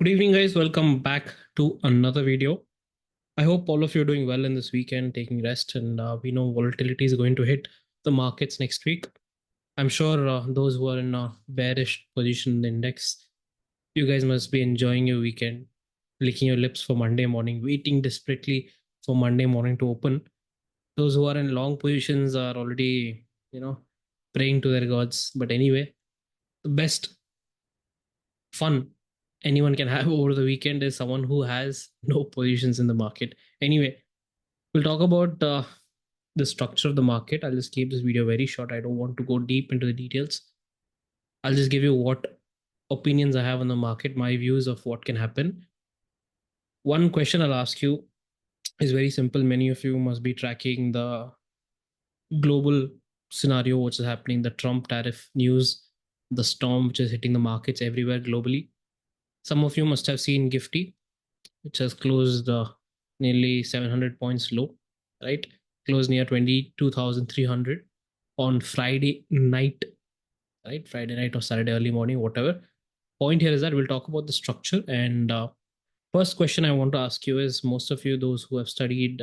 Good evening, guys. Welcome back to another video. I hope all of you are doing well in this weekend, taking rest, and we know volatility is going to hit the markets next week. I'm sure those who are in a bearish position in the index, you guys must be enjoying your weekend, licking your lips for Monday morning, waiting desperately for Monday morning to open. Those who are in long positions are already, praying to their gods. But anyway, the best fun anyone can have over the weekend is someone who has no positions in the market. Anyway, we'll talk about the structure of the market. I'll just keep this video very short. I don't want to go deep into the details. I'll just give you what opinions I have on the market, my views of what can happen. One question I'll ask you is very simple. Many of you must be tracking the global scenario, which is happening, the Trump tariff news, the storm which is hitting the markets everywhere globally. Some of you must have seen Gifty, which has closed nearly 700 points low, right? Closed near 22,300 on Friday night, right? Friday night or Saturday early morning, whatever. Point here is that we'll talk about the structure. And first question I want to ask you is, most of you, those who have studied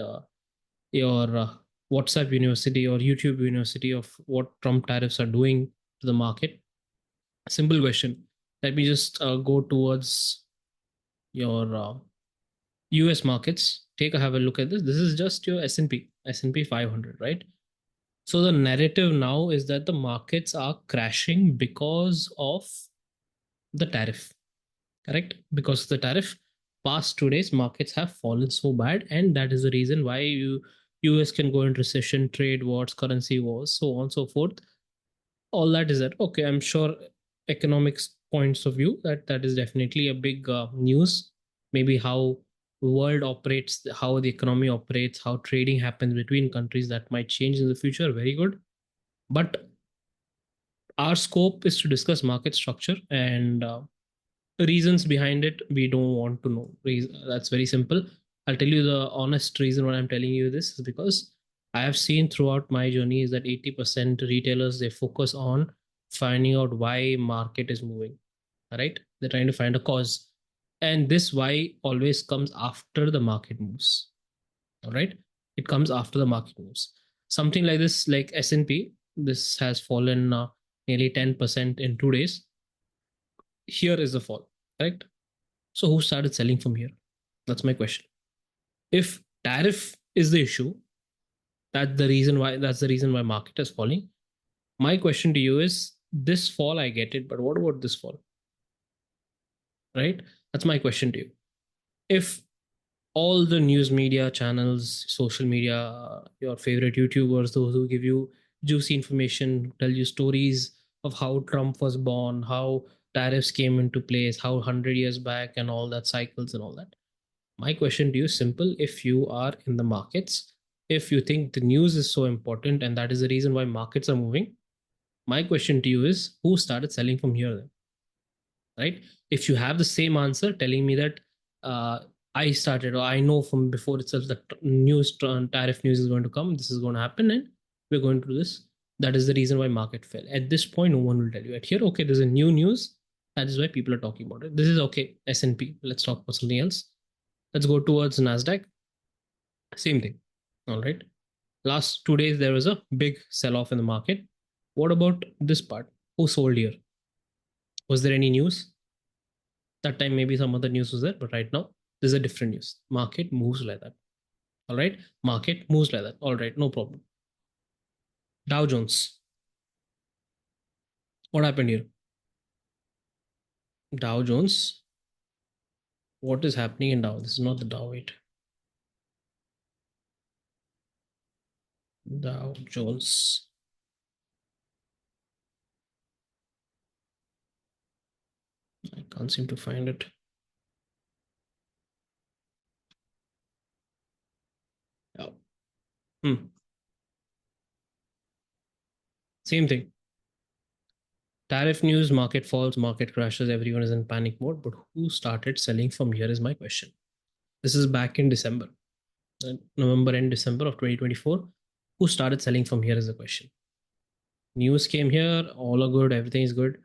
your WhatsApp University or YouTube University of what Trump tariffs are doing to the market. Simple question. Let me just go towards your US markets. Have a look at this. This is just your S&P 500, right? So the narrative now is that the markets are crashing because of the tariff, correct? Because of the tariff, past 2 days markets have fallen so bad, and that is the reason why US can go into recession, trade wars, currency wars, so on and so forth. All that is that. Okay, I'm sure economics points of view that is definitely a big news. Maybe how world operates, how the economy operates, how trading happens between countries, that might change in the future. Very good. But our scope is to discuss market structure, and reasons behind it we don't want to know. That's very simple. I'll tell you the honest reason why I'm telling you this is because I have seen throughout my journey is that 80% retailers, they focus on finding out why market is moving, right? They're trying to find a cause, and this why always comes after the market moves. All right, it comes after the market moves. Something like this, like S&P, this has fallen nearly 10% in 2 days. Here is the fall, correct? So who started selling from here? That's my question. If tariff is the issue, that's the reason why market is falling. My question to you is, this fall I get it, but what about this fall? Right? That's my question to you. If all the news media channels, social media, your favorite YouTubers, those who give you juicy information, tell you stories of how Trump was born, how tariffs came into place, how 100 years back, and all that cycles and all that. My question to you is simple. If you are in the markets, if you think the news is so important and that is the reason why markets are moving, my question to you is, who started selling from here then? Right? If you have the same answer telling me that I started, or I know from before itself that tariff news is going to come, this is going to happen, and we're going to do this. That is the reason why market fell. At this point, no one will tell you. At here, okay, there's a new news. That is why people are talking about it. This is okay. S&P. Let's talk about something else. Let's go towards Nasdaq. Same thing. All right. Last 2 days there was a big sell-off in the market. What about this part? Who sold here? Was there any news? That time maybe some other news was there, but right now there's a different news. Market moves like that. All right. Market moves like that. All right. No problem. Dow Jones. What happened here? Dow Jones. What is happening in Dow? This is not the Dow. Wait. Dow Jones. I can't seem to find it. Oh. Same thing. Tariff news, market falls, market crashes, everyone is in panic mode. But who started selling from here is my question. This is back in December, November and December of 2024. Who started selling from here is the question. News came here, all are good, everything is good.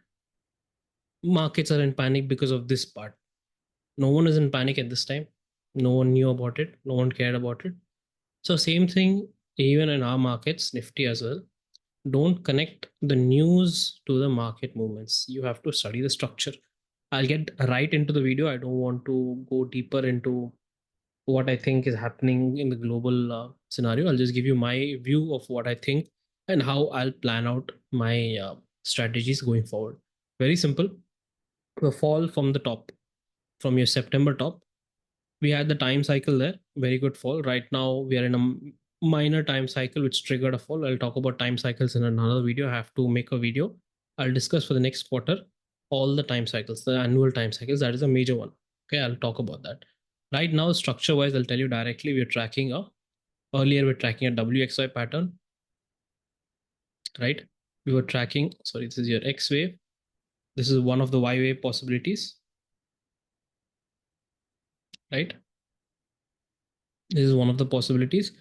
Markets are in panic because of this part. No one is in panic at this time. No one knew about it. No one cared about it. So same thing even in our markets, Nifty as well. Don't connect the news to the market movements. You have to study the structure. I'll get right into the video. I don't want to go deeper into what I think is happening in the global scenario. I'll just give you my view of what I think and how I'll plan out my strategies going forward. Very simple. The fall from the top, from your September top, we had the time cycle there. Very good fall. Right now, we are in a minor time cycle which triggered a fall. I'll talk about time cycles in another video. I have to make a video. I'll discuss for the next quarter all the time cycles, the annual time cycles. That is a major one. Okay, I'll talk about that. Right now, structure wise, I'll tell you directly. We're tracking earlier we're tracking a WXY pattern, right? We were tracking, sorry, this is your X wave. This is one of the Y wave possibilities, right? This is one of the possibilities.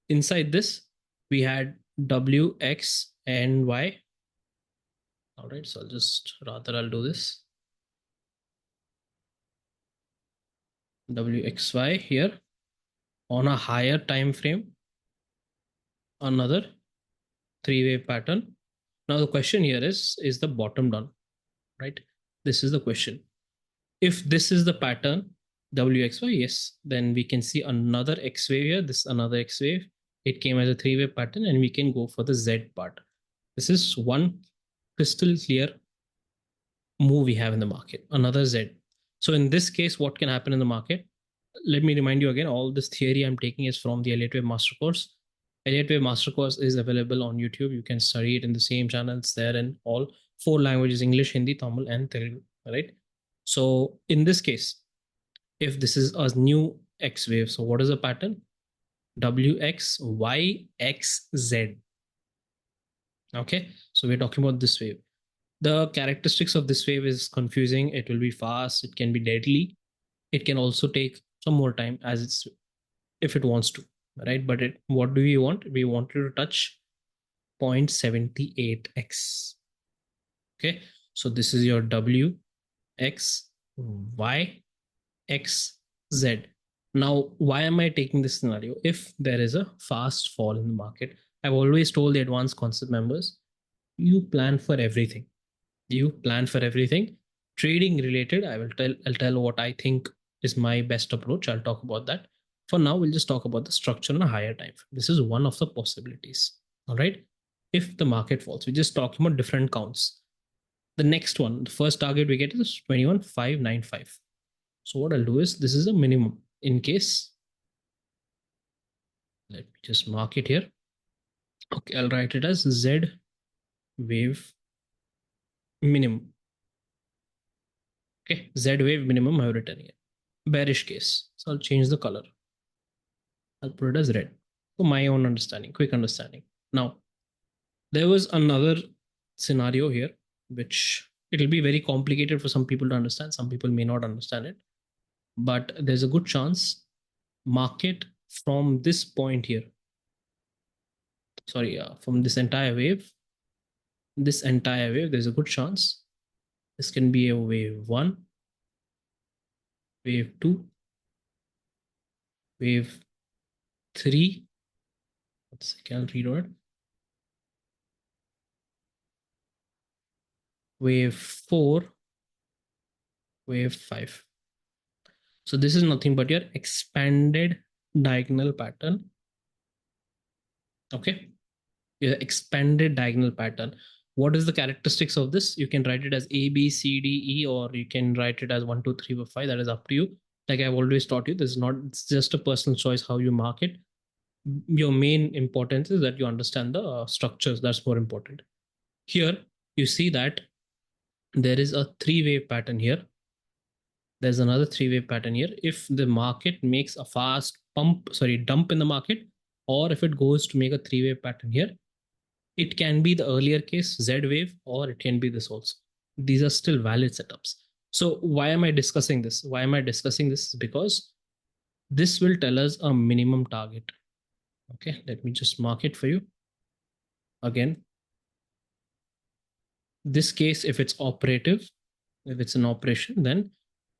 Inside this, we had W, X, and Y. All right, so I'll do this. WXY here on a higher time frame, another three-wave pattern. Now the question here is the bottom done, right? This is the question. If this is the pattern, WXY, yes, then we can see another X wave here, this another X wave. It came as a three-wave pattern and we can go for the Z part. This is one crystal clear move we have in the market, another Z. So in this case, what can happen in the market? Let me remind you again, all this theory I'm taking is from the Elliot Wave Master Course. Elliot Wave Master Course is available on YouTube. You can study it in the same channels there in all four languages, English, Hindi, Tamil, and Telugu, right? So in this case, if this is a new X wave, so what is the pattern? WX, Y, X, Z. Okay, so we're talking about this wave. The characteristics of this wave is confusing. It will be fast. It can be deadly. It can also take some more time as it's if it wants to, right? But what do we want? We want to touch 0.78x. Okay, so this is your W, X, Y, X, Z. Now, why am I taking this scenario? If there is a fast fall in the market, I've always told the advanced concept members, you plan for everything. You plan for everything. Trading related, I'll tell what I think is my best approach. I'll talk about that. For now, we'll just talk about the structure on a higher time frame. This is one of the possibilities. All right. If the market falls, we're just talking about different counts. The next one, the first target we get is 21,595. So what I'll do is this is a minimum in case. Let me just mark it here. Okay, I'll write it as Z wave minimum. Okay, Z wave minimum I've written here. Bearish case. So I'll change the color. I'll put it as red for my own understanding, quick understanding. Now, there was another scenario here, which it'll be very complicated for some people to understand. Some people may not understand it, but there's a good chance market from this point here, from this entire wave, there's a good chance this can be a wave 1, wave 2, wave 3. Let's see, I'll read it. Wave 4, wave 5. So this is nothing but your expanded diagonal pattern. Okay, your expanded diagonal pattern. What is the characteristics of this? You can write it as A, B, C, D, E, or you can write it as 1, 2, 3, 4, 5. That is up to you. Like I've always taught you, this is not, it's just a personal choice how you mark it. Your main importance is that you understand the structures. That's more important. Here, you see that there is a three-wave pattern here. There's another three-wave pattern here. If the market makes a fast dump in the market, or if it goes to make a three-wave pattern here, it can be the earlier case, Z wave, or it can be this also. These are still valid setups. So why am I discussing this? Why am I discussing this? Because this will tell us a minimum target. Okay, let me just mark it for you. Again, this case, if it's operative, if it's an operation, then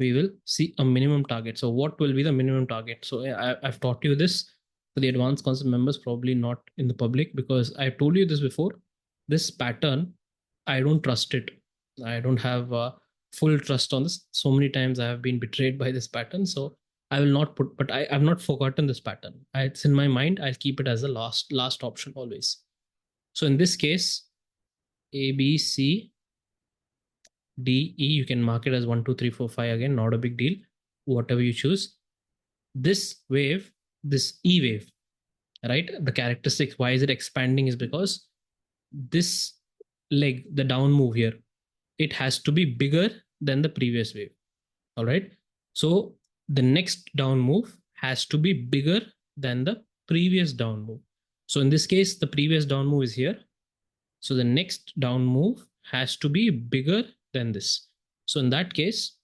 we will see a minimum target. So what will be the minimum target? So I've taught you this for the advanced concept members, probably not in the public, because I told you this before. This pattern, I don't trust it. I don't have full trust on this. So many times I have been betrayed by this pattern. So I will not put, but I've not forgotten this pattern. It's in my mind. I'll keep it as the last option always. So in this case, A, B, C, D, E, you can mark it as 1, 2, 3, 4, 5 again, not a big deal. Whatever you choose. This wave, this E wave, right? The characteristics, why is it expanding, is because this leg, the down move here, it has to be bigger than the previous wave. All right. So the next down move has to be bigger than the previous down move. So in this case, the previous down move is here. So the next down move has to be bigger than this. So in that case,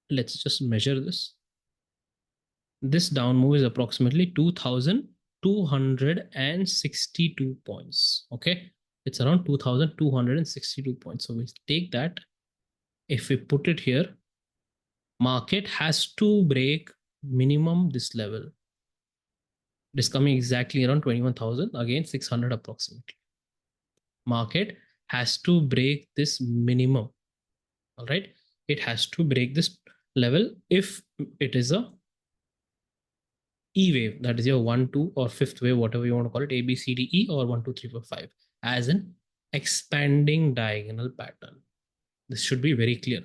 let's just measure this. This down move is approximately 2,262 points. Okay. It's around 2,262 points. So we take that. If we put it here, market has to break minimum this level. It is coming exactly around 21,000, again 600 approximately. Market has to break this minimum. All right. It has to break this level if it is a E wave, that is your 1, 2, or fifth wave, whatever you want to call it, A, B, C, D, E, or 1, 2, 3, 4, 5, as an expanding diagonal pattern. This should be very clear.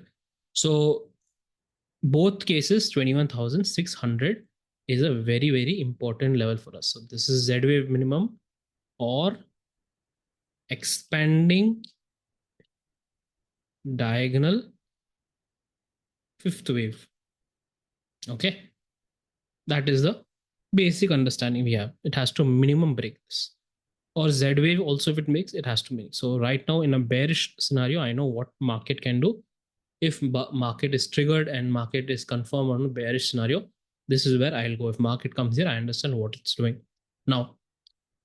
So both cases, 21,600 is a very, very important level for us. So this is Z wave minimum or expanding diagonal fifth wave. Okay. That is the basic understanding we have. It has to minimum break this. Or Z wave also, if it makes, it has to make. So right now in a bearish scenario, I know what market can do. If market is triggered and market is confirmed on a bearish scenario, this is where I'll go. If market comes here, I understand what it's doing. Now,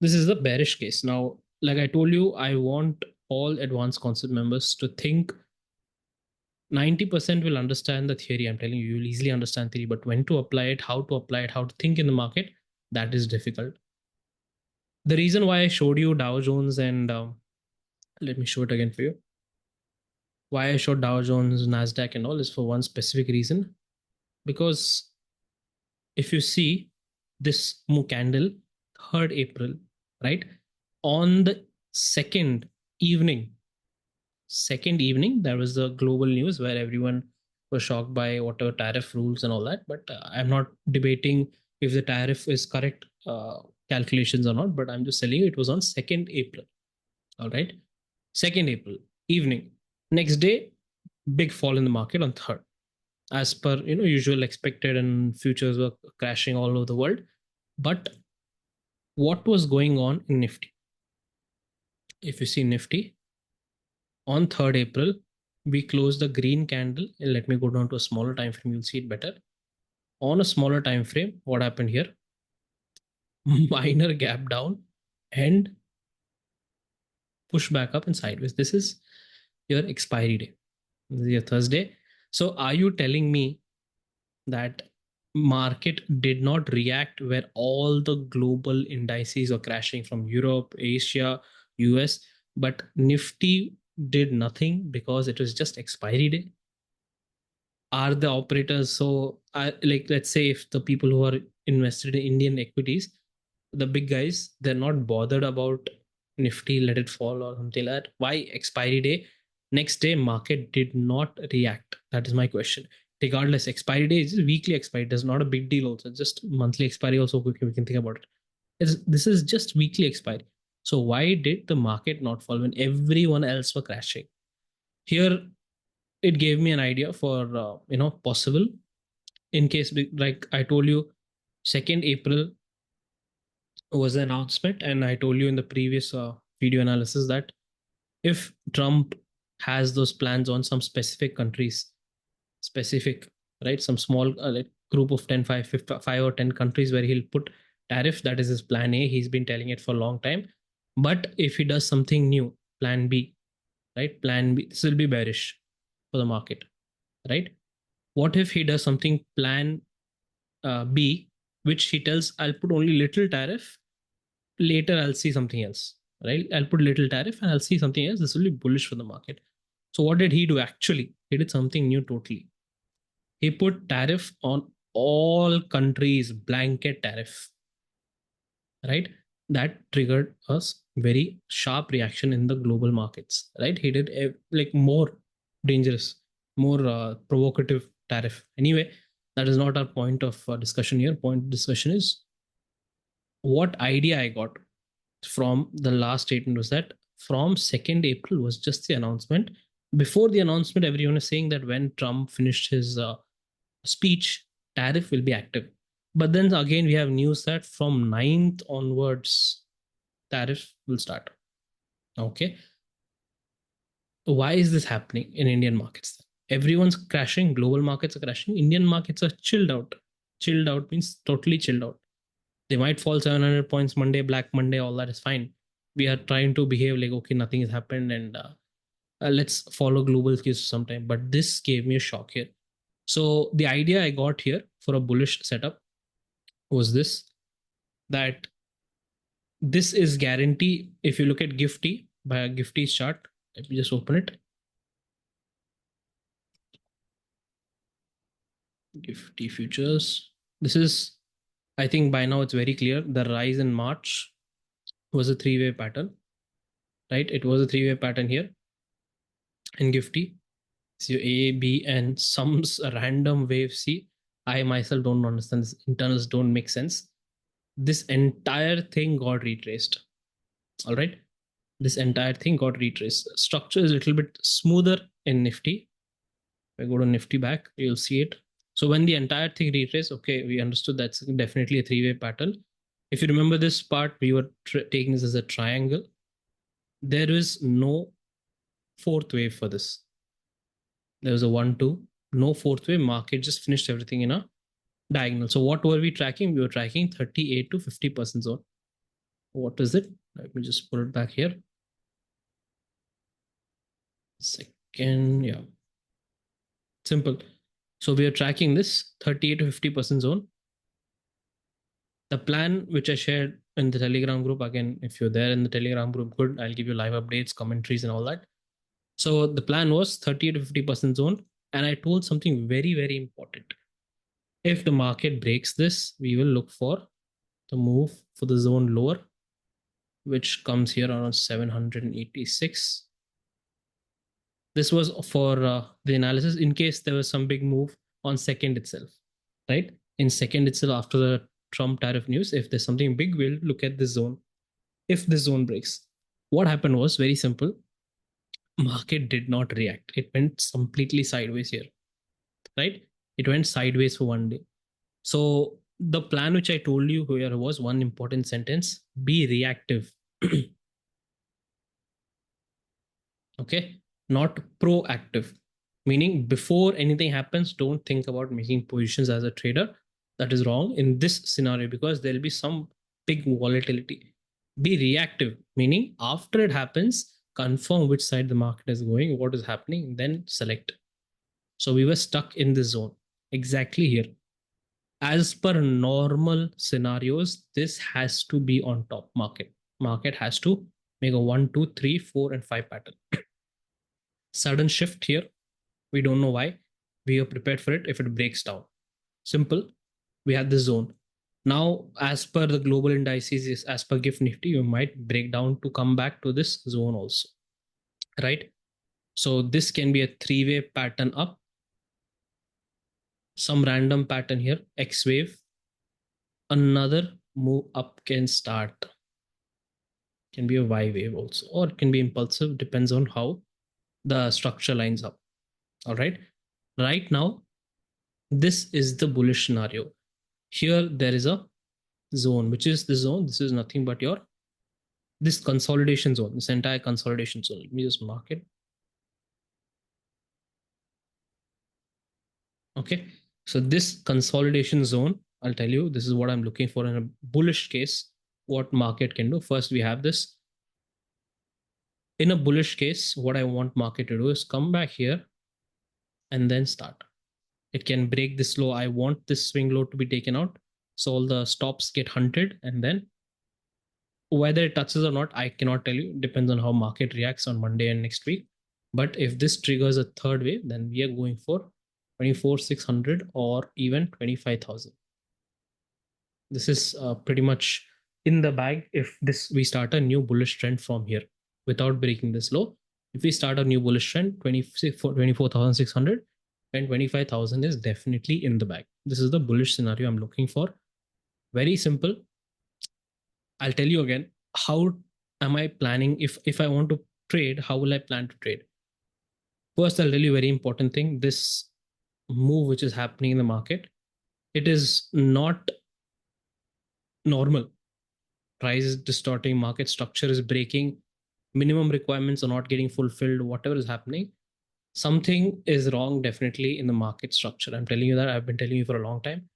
this is the bearish case. Now, like I told you, I want all advanced concept members to think 90% will understand the theory. I'm telling you, you will easily understand theory, but when to apply it, how to think in the market, that is difficult. The reason why I showed you Dow Jones and let me show it again for you. Why I showed Dow Jones, NASDAQ, and all is for one specific reason. Because if you see this candle, 3rd April, right? On the second evening, there was the global news where everyone was shocked by whatever tariff rules and all that. But I'm not debating if the tariff is correct calculations or not, but I'm just telling you it was on 2nd April. All right. 2nd April evening. Next day, big fall in the market on 3rd. As per usual expected, and futures were crashing all over the world. But what was going on in Nifty? If you see Nifty, on 3rd April, we closed the green candle. Let me go down to a smaller time frame, you'll see it better. On a smaller time frame, what happened here? Minor gap down and push back up and sideways. This is your expiry day. This is your Thursday. So are you telling me that market did not react where all the global indices are crashing from Europe, Asia, US, but Nifty did nothing because it was just expiry day? Are the operators so like, let's say if the people who are invested in Indian equities, the big guys, they're not bothered about Nifty, let it fall or something like that. Why expiry day? Next day, market did not react. That is my question. Regardless, expiry day is weekly expiry. It's not a big deal. Also, just monthly expiry. Also, we can think about it. This is just weekly expiry. So why did the market not fall when everyone else were crashing? Here, it gave me an idea for possible in case, like I told you, 2nd April was the announcement, and I told you in the previous video analysis that if Trump has those plans on some specific countries, specific, right, some small like group of 10, 5 or 10 countries where he'll put tariff, that is his plan A. He's been telling it for a long time. But if he does something new, plan B, right? Plan B, this will be bearish for the market, right? What if he does something plan B, which he tells, I'll put only little tariff, later I'll see something else, right? I'll put little tariff and I'll see something else. This will be bullish for the market. So what did he do actually? He did something new totally. He put tariff on all countries, blanket tariff, right? That triggered a very sharp reaction in the global markets, right? He did like more dangerous, more provocative tariff. Anyway, that is not our point of discussion here. Point of discussion is what idea I got from the last statement was that from 2nd April was just the announcement. Before the announcement, everyone is saying that when Trump finished his speech, tariff will be active. But then again, we have news that from 9th onwards, tariff will start. Okay. Why is this happening in Indian markets? Everyone's crashing, global markets are crashing, Indian markets are chilled out. Chilled out means totally chilled out. They might fall 700 points Monday, Black Monday, all that is fine. We are trying to behave like, okay, nothing has happened and let's follow global cues sometime. But this gave me a shock here. So the idea I got here for a bullish setup was this, that this is guarantee. If you look at Gifty, by a Gifty chart, let me just open it. Gifty futures. This is, I think by now it's very clear. The rise in March was a three-way pattern, right? It was a three-way pattern here in Gifty. So A, B, and some random wave C. I myself don't understand this. Internals don't make sense. This entire thing got retraced. All right. This entire thing got retraced. Structure is a little bit smoother in Nifty. If I go to Nifty back, you'll see it. So when the entire thing retraced, okay, we understood that's definitely a three-way pattern. If you remember this part, we were taking this as a triangle. There is no fourth wave for this. There was a 1, 2, no fourth wave. Market just finished everything in a diagonal. So what were we tracking? We were tracking 38 to 50% zone. What is it? Let me just put it back here. Second, yeah. Simple. So we are tracking this 38 to 50% zone. The plan which I shared in the Telegram group, again, if you're there in the Telegram group, good, I'll give you live updates, commentaries, and all that. So the plan was 30 to 50% zone. And I told something very, very important. If the market breaks this, we will look for the move for the zone lower, which comes here around 786. This was for the analysis in case there was some big move on second itself, right? In second itself, after the Trump tariff news, if there's something big, we'll look at this zone. If this zone breaks, what happened was very simple. Market did not react. It went completely sideways here, right? It went sideways for one day. So the plan which I told you here was one important sentence: be reactive. Okay, not proactive, meaning before anything happens, don't think about making positions as a trader. That is wrong in this scenario because there'll be some big volatility. Be reactive, meaning after it happens, confirm which side the market is going, what is happening, then select. So we were stuck in this zone exactly here. As per normal scenarios, this has to be on top market. Market has to make a 1, 2, 3, 4, and 5 pattern. Sudden shift here. We don't know why. We are prepared for it if it breaks down. Simple. We have this zone. Now, as per the global indices, as per GIFT Nifty, you might break down to come back to this zone also, right? So this can be a three-way pattern up. Some random pattern here, X wave. Another move up can start. Can be a Y wave also, or it can be impulsive, depends on how the structure lines up. All right. Right now, this is the bullish scenario. Here, there is a zone, which is the zone. This is nothing but this consolidation zone, this entire consolidation zone. Let me just mark it. Okay. So this consolidation zone, I'll tell you, this is what I'm looking for in a bullish case, what market can do. First, we have this. In a bullish case, what I want market to do is come back here and then start. It can break this low. I want this swing low to be taken out. So all the stops get hunted, and then whether it touches or not, I cannot tell you. It depends on how market reacts on Monday and next week. But if this triggers a third wave, then we are going for 24,600 or even 25,000. This is pretty much in the bag if this we start a new bullish trend from here without breaking this low. If we start a new bullish trend, 24,600 and 25,000 is definitely in the bag. This is the bullish scenario I'm looking for. Very simple. I'll tell you again, how am I planning? If I want to trade, how will I plan to trade? First, I'll tell you a very important thing. This move which is happening in the market, it is not normal. Price is distorting, market structure is breaking, minimum requirements are not getting fulfilled, whatever is happening, something is wrong definitely in the market structure. I'm telling you that. I've been telling you for a long time.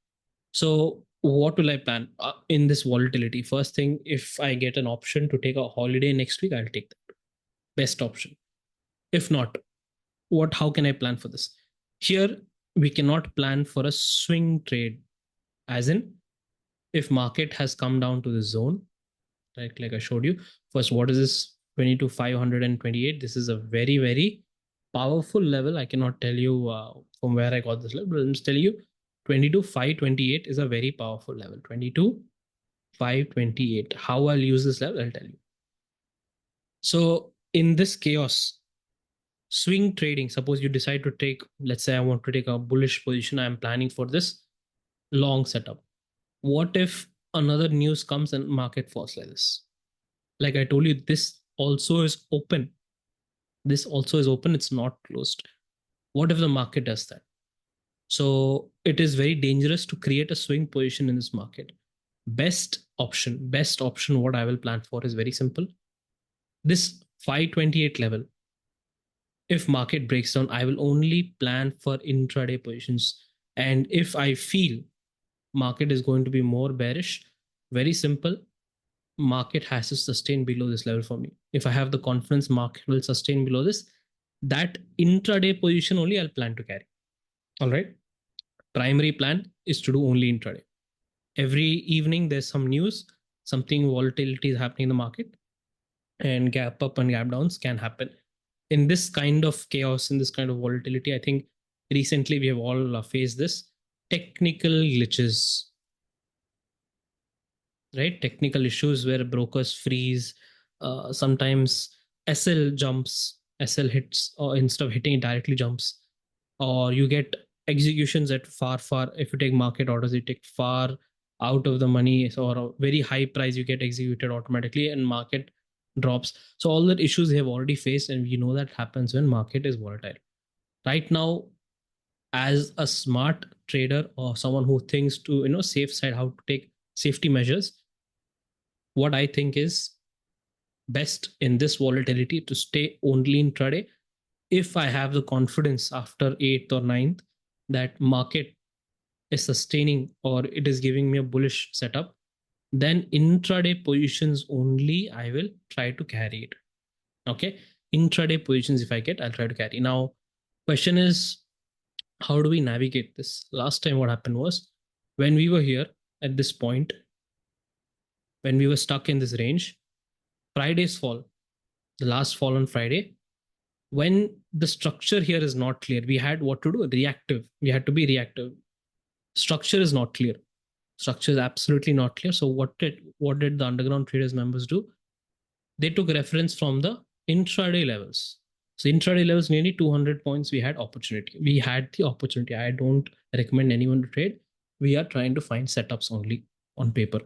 So what will I plan in this volatility? First thing, if I get an option to take a holiday next week, I'll take that. Best option. If not, how can I plan for this? Here, we cannot plan for a swing trade, as in if market has come down to the zone, like I showed you. First, what is this 22,528? This is a very, very powerful level. I cannot tell you from where I got this level, but I'll just tell you 22,528 is a very powerful level. 22,528. How I'll use this level, I'll tell you. So in this chaos, swing trading, suppose you decide to take, let's say I want to take a bullish position, I'm planning for this long setup. What if another news comes and market falls like this? Like I told you, this also is open. This also is open, it's not closed. What if the market does that? So it is very dangerous to create a swing position in this market. Best option, what I will plan for is very simple. This 528 level, if market breaks down, I will only plan for intraday positions. And if I feel market is going to be more bearish, very simple, market has to sustain below this level for me. If I have the confidence market will sustain below this, that intraday position only I'll plan to carry. All right. Primary plan is to do only intraday. Every evening there's some news, something volatility is happening in the market, and gap up and gap downs can happen. In this kind of chaos, in this kind of volatility, I think recently we have all faced this technical glitches, right? Technical issues where brokers freeze. Sometimes SL jumps, SL hits, or instead of hitting it directly jumps, or you get executions at far. If you take market orders, you take far out of the money, or a very high price, you get executed automatically, and market drops. So all the issues they have already faced, and we know that happens when market is volatile. Right now, as a smart trader or someone who thinks to safe side, how to take safety measures, what I think is best in this volatility to stay only intraday. If I have the confidence after 8th or 9th that market is sustaining or it is giving me a bullish setup, then intraday positions only I will try to carry it. Okay, intraday positions if I get, I'll try to carry. Now, question is, how do we navigate this? Last time what happened was, when we were here at this point, when we were stuck in this range, Friday's fall, the last fall on Friday, when the structure here is not clear, we had what to do? Reactive. We had to be reactive. Structure is not clear. Structure is absolutely not clear. So what did the underground traders members do? They took reference from the intraday levels. So intraday levels, nearly 200 points, we had opportunity. We had the opportunity. I don't recommend anyone to trade. We are trying to find setups only on paper.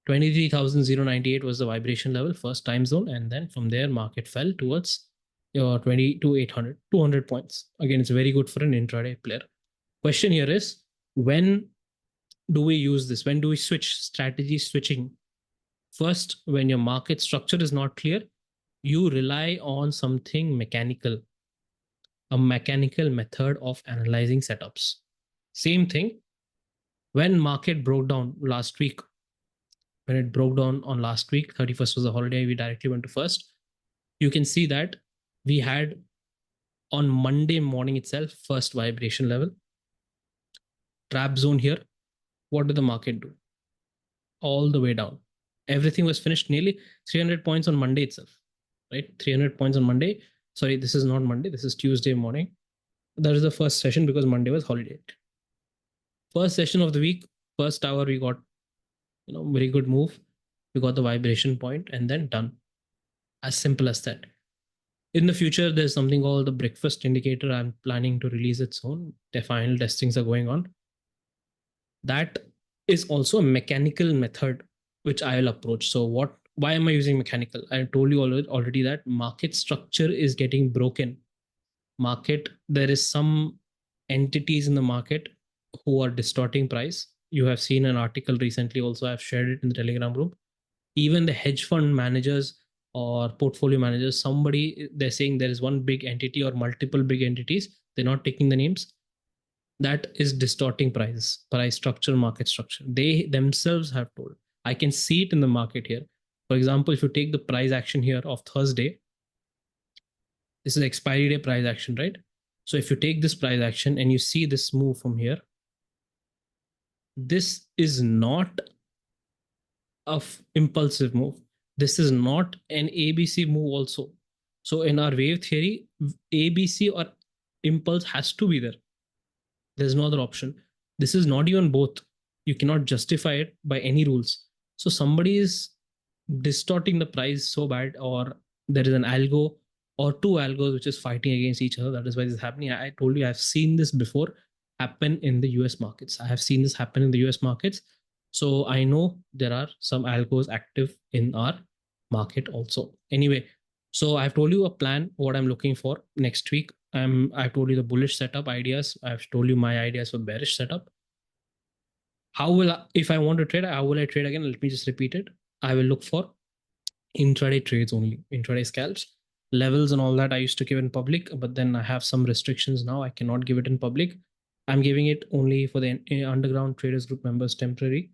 23,098 was the vibration level, first time zone. And then from there, market fell towards your 22,800, 200 points. Again, it's very good for an intraday player. Question here is, when do we use this? When do we switch? Strategy switching. First, when your market structure is not clear, you rely on something mechanical, a mechanical method of analyzing setups. Same thing, when market broke down last week, when it broke down on last week, 31st was a holiday, we directly went to first. You can see that we had on Monday morning itself, first vibration level. trap zone here, what did the market do? All the way down. Everything was finished nearly 300 points on Monday itself, right? 300 points on Monday. Sorry, this is not Monday. This is Tuesday morning. That is the first session because Monday was holiday. First session of the week, first hour, we got, very good move. We got the vibration point and then done. As simple as that. In the future, there's something called the breakfast indicator. I'm planning to release it soon. The final testings are going on. That is also a mechanical method which I will approach. So why am I using mechanical? I told you already that market structure is getting broken. There is some entities in the market who are distorting price. You have seen an article recently also, I've shared it in the Telegram group. Even the hedge fund managers or portfolio managers, they're saying there is one big entity or multiple big entities, they're not taking the names, that is distorting price structure, market structure. They themselves have told. I can see it in the market here. For example, if you take the price action here of Thursday, this is expiry day price action, right? So if you take this price action and you see this move from here, this is not a impulsive move. This is not an ABC move also. So in our wave theory, ABC or impulse has to be there. There's no other option. This is not even both. You cannot justify it by any rules. So somebody is distorting the price so bad, or there is an algo or two algos which is fighting against each other. That is why this is happening. I told you I've seen this before happen in the US markets. I have seen this happen in the US markets. So I know there are some algos active in our market also. Anyway, so I've told you a plan, what I'm looking for next week. I've told you the bullish setup ideas. I've told you my ideas for bearish setup. If I want to trade, how will I trade again? Let me just repeat it. I will look for intraday trades only, intraday scalps. Levels and all that I used to give in public, but then I have some restrictions now. I cannot give it in public. I'm giving it only for the underground traders group members temporary.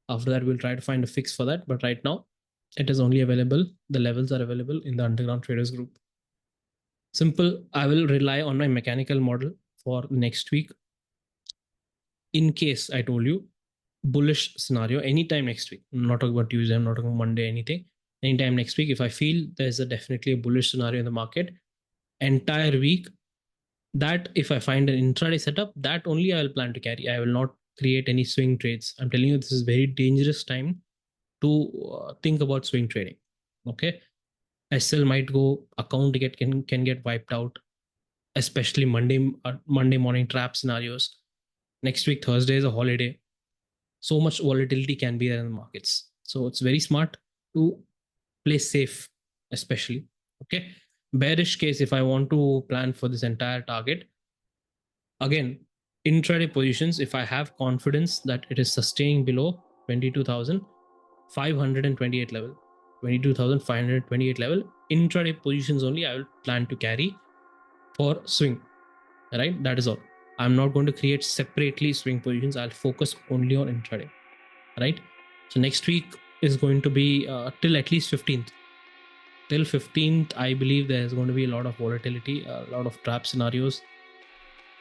After that, we'll try to find a fix for that. But right now, it is only available. The levels are available in the underground traders group. Simple. I will rely on my mechanical model for next week. In case I told you bullish scenario anytime next week, I'm not talking about Tuesday, I'm not talking about Monday, anything. Anytime next week, if I feel there's definitely a bullish scenario in the market, entire week, that if I find an intraday setup, that only I will plan to carry. I will not create any swing trades. I'm telling you, this is very dangerous time to think about swing trading. Okay, SL might go, account can get wiped out, especially Monday morning trap scenarios. Next week, Thursday is a holiday. So much volatility can be there in the markets. So it's very smart to play safe, especially. Okay. Bearish case, if I want to plan for this entire target, again, intraday positions, if I have confidence that it is sustaining below 22,528 level, 22,528 level, intraday positions only I will plan to carry for swing, right? That is all. I'm not going to create separately swing positions. I'll focus only on intraday, right? So next week is going to be till at least 15th. Till 15th, I believe there's going to be a lot of volatility, a lot of trap scenarios.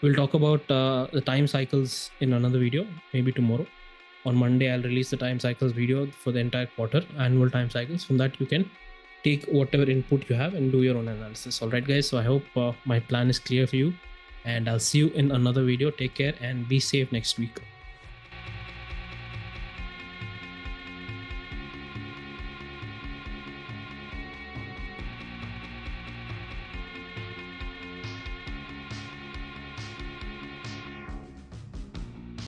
We'll talk about the time cycles in another video, maybe tomorrow. On Monday, I'll release the time cycles video for the entire quarter, annual time cycles. From that, you can take whatever input you have and do your own analysis. All right, guys. So I hope my plan is clear for you, and I'll see you in another video. Take care and be safe next week.